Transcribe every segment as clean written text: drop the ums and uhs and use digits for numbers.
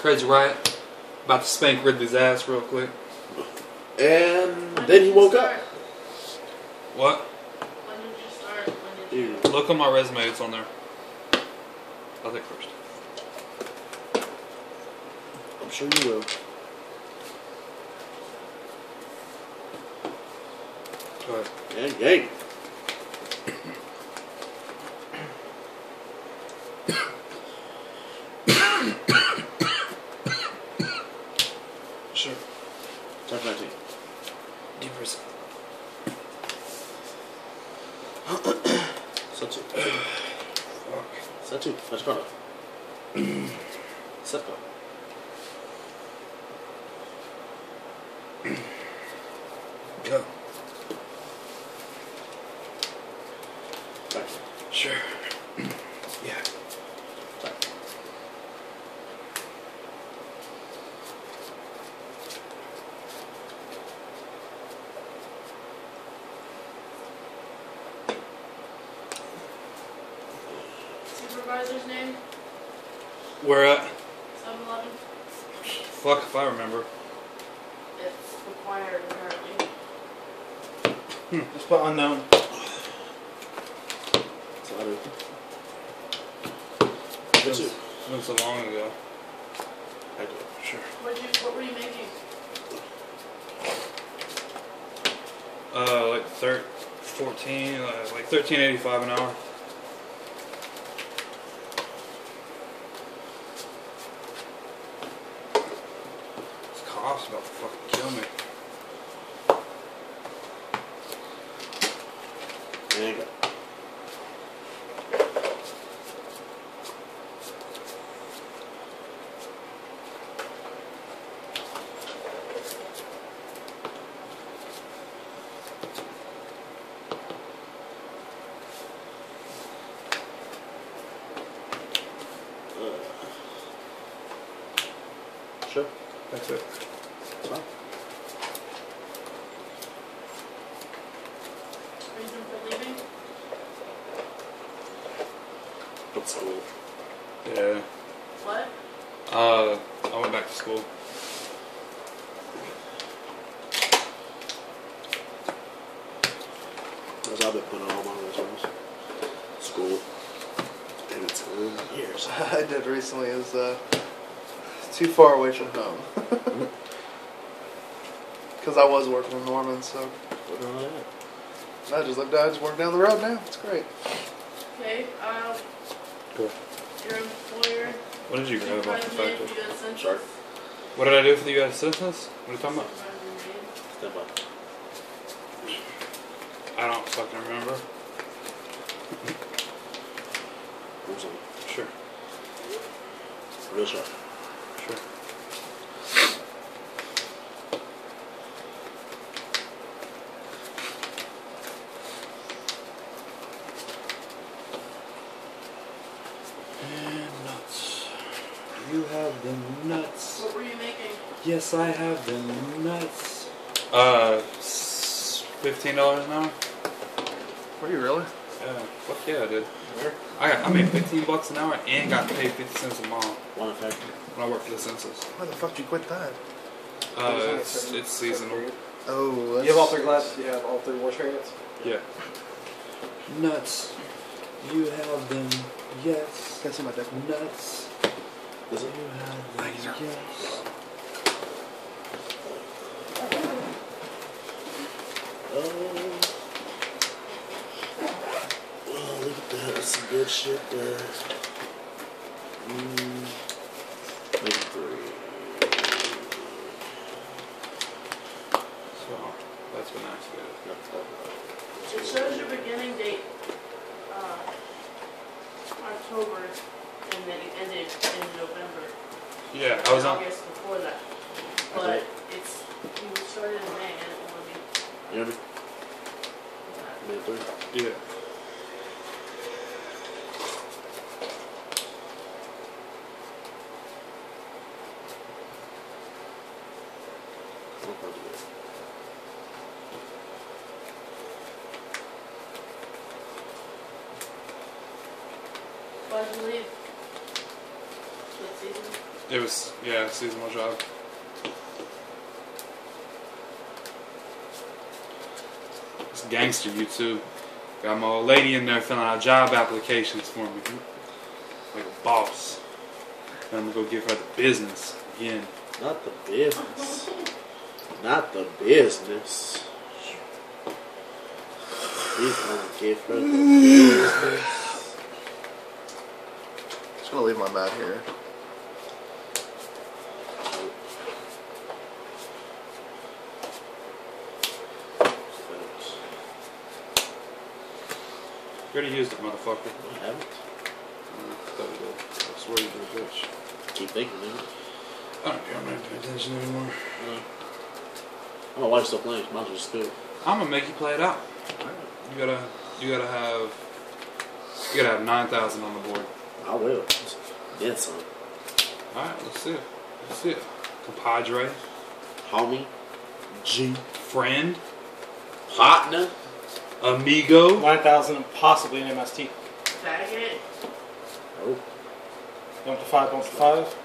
Kra-ZeeRIOT. About to spank Ridley's ass real quick. And then he woke up. What? When did you start? When did you... Look on my resume, it's on there. I'll take first. I'm sure you will. Go ahead. Gang, gang. Sure. Chapter 19. Deep prison. Set 2. Fuck. Set 2. Let's go. Set go. Go. Back. Sure. Yeah. Back. Supervisor's name? Where at? 7-Eleven? Fuck if I remember. It's required apparently. Let's put unknown. So I do. It Set 2. been so long ago. I do. Sure. What were you making? Like 14, like $13.85 an hour. This cough's about to fucking kill me. There you go. Sure. That's it. It's fine. Reason for leaving? What's school? Yeah. What? I went back to school. As I've been putting all my resumes. School. And it's years. I did recently. It was too far away from home. Because I was working in Norman, so I just work down the road now. It's great. Okay, Go. your employer. What did you grab off the Supervisor name, factory? U.S. Census. Shark. What did I do for the U.S. Census? What are you talking about? Supervisor name. Step up. I don't fucking remember. Who's on? Sure. Real sharp. Sure. And nuts. You have the nuts. What were you making? Yes, I have the nuts. $15 an hour? Were you really? Yeah. Fuck yeah, I did. Where? I made $15 an hour and got paid 50 cents a mile One effect. when I worked for the census. Why the fuck did you quit that? It's seasonal. Oh, that's... You have all 3 classes? You have all 3 war periods? Yeah. Nuts. You have them. Yes. Can I see my dick? Nuts. Is it? You have them. Yes. Oh, look at that. That's some good shit there. Maybe 3. So, that's been nice, good. It shows your beginning date, October, and then it ended in November. Yeah, I was on. August before that. But it's, you started in May and it will be. You hear me? Maybe 3. Yeah. Why'd you leave? Good season? It was, yeah, seasonal job. It's gangster, you too. Got my old lady in there filling out job applications for me. Like a boss. And I'm gonna go give her the business again. Not the business. Not the business. He's gonna give her the business. Just gonna leave my mat here. You already used it, motherfucker. I haven't. I thought you did. I swear you did, bitch. Keep thinking, nigga. I don't care, I'm not paying attention anymore. I'm gonna watch still playing. Might as well just do it. I'm gonna make you play it out. You gotta have 9,000 on the board. I will. Then some. Alright, let's see it. Let's see it. Compadre. Homie. G. Friend. Partner. Amigo. 9,000 and possibly an MST. Faggot. Oh. Bump to 5, bump to 5.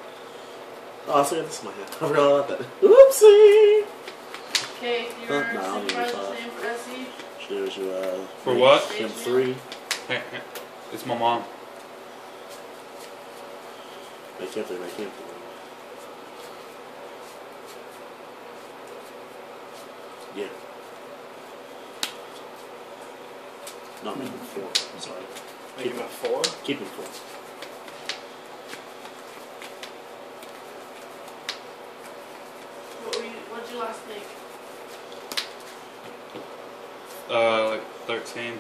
Oh, I still got this in my hand. I forgot about that. Oopsie! Okay, your Nah, I'll give you supervisor's 5. name for SE? There's your, For what? Him 3. Hey, it's my mom. Make him 3, make him 3. Yeah. Not make him 4. I'm sorry. Make him a 4. Keep him 4. What'd you last make? Like 13.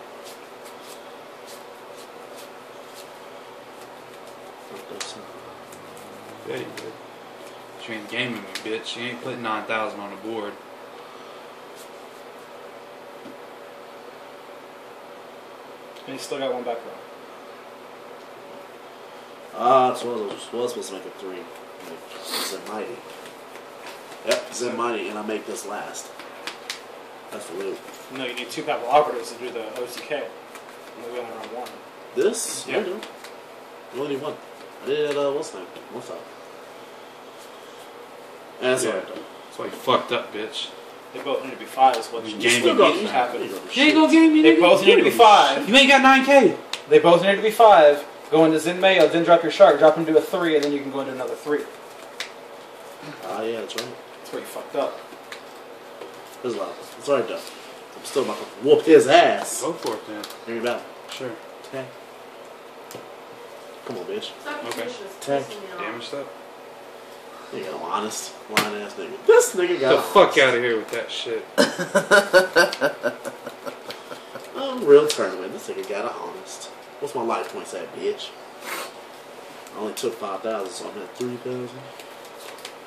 Yeah, you did. You ain't gaming me, bitch. You ain't putting 9,000 on the board. And he's still got one back row. So I was supposed to make a 3. Like, Zen Mighty. Yep, Zen Mighty, and I make this last. That's the loop. No, you need 2 Papal Operatives to do the OCK. And we only run 1. This? Yeah. I do. You only need 1. I did it, what's the name? One time. And that's Yeah. alright though. That's why you fucked up, bitch. They both need to be 5 is what You you game still me. got You happen. ain't gonna do You shit. ain't gonna game me, They nigga. both need to be 5. You ain't got 9K. They both need to be 5. Go into Zen Mayo, then drop your shark, drop him to a 3, and then you can go into another 3. Ah, yeah, that's right. That's where you fucked up. There's a lot. It's alright though. I'm still about to whoop his ass. Go for it, then. Hear me back. Sure. Okay. Come on, bitch. Stop Okay. okay. It's Tech. pissing me off. Damaged up. You got no honest, lying ass nigga. This nigga got Get the fuck out of here with that shit. I'm real tournament. This nigga got an honest. What's my life points at, bitch? I only took 5,000, so I'm at 3,000.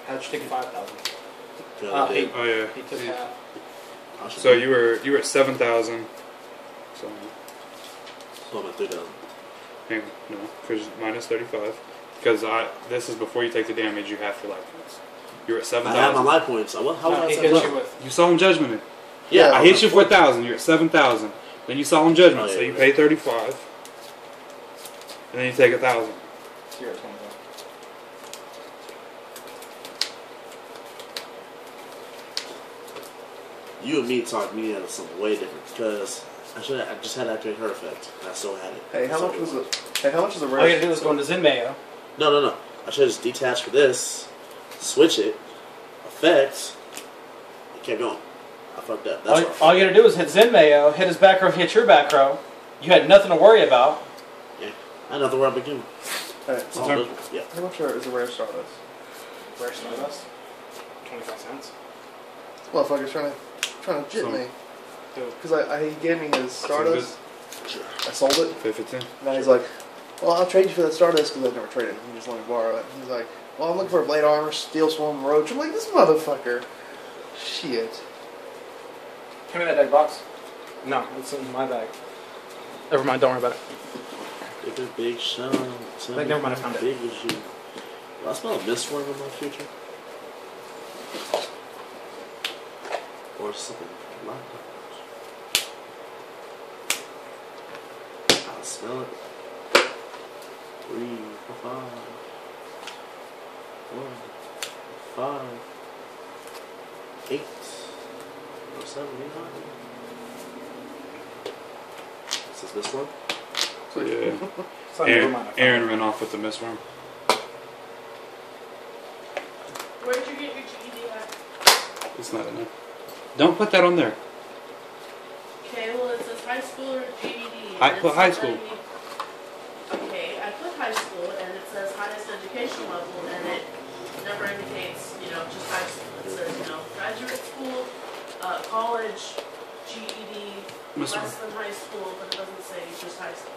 How'd you take 5,000? He, Oh yeah. He took half. So you were at 7,000. So So I'm at 3,000. hang on, no, because minus 35. Because this is before you take the damage. You have your life points. You were at I had my 7,000. life points. How No, was he I hit set you up? with. You solemn judgment. Yeah, I hit you for 1,000. You're at 7,000. Then you solemn judgment. Oh, yeah, so you yeah. pay 35. And then you take 1,000. So you're at 25. You and me talked me into something way different because I just had to activate her effect. And I still had it. Hey, how So much was it? Hey, how much is the All you rest? gotta do is go into Zen Mayo. No. I should have just detached for this, switch it, effects. It kept going. I fucked up. That's all. All you gotta do is hit Zen Mayo, hit his back row, hit your back row. You had nothing to worry about. Yeah, I know the where I'm beginning. Hey, It's all Okay. good. Yeah. how much is a rare Stardust? Where's Stardust? 25 cents. Motherfucker's trying to jit So- me. Dude. Because he gave me his Stardust. I sold it. 50. And now he's like, well, I'll trade you for that Stardust because I've never traded. He just let me borrow it. He's like, well, I'm looking for a Blade Armor, Steel Swarm, Roach. I'm like, this motherfucker. Shit. Give me that deck box. No, it's in my bag. Never mind, don't worry about it. Big Sean. Like, never mind, I found it. Big as you. Well, I smell a mistworm in my future. Or something like that. I smell it. 3, 4, 5. 1, 79. This is this one? Yeah. So never mind. Aaron ran off with the misworm. Where did you get your GED at? It's not enough. Don't put that on there. Okay, well it says high school or GED. I and put it's high not school. letting me- Okay, I put high school and it says highest education level and it never indicates, just high school. It says, graduate school, college, GED, Miss less than high school, but it doesn't say just high school.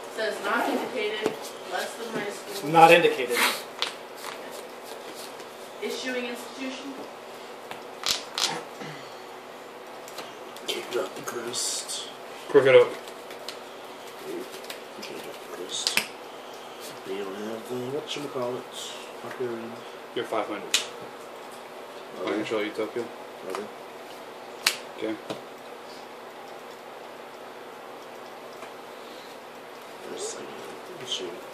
It says not indicated, less than high school. Not indicated. Issuing institution. Drop the crust. Crook it up. Okay, drop the crust. You don't have the, whatchamacallit? Hyperion. You're 500. Financial Utopia. Okay. Okay. Just a second. Let's shoot.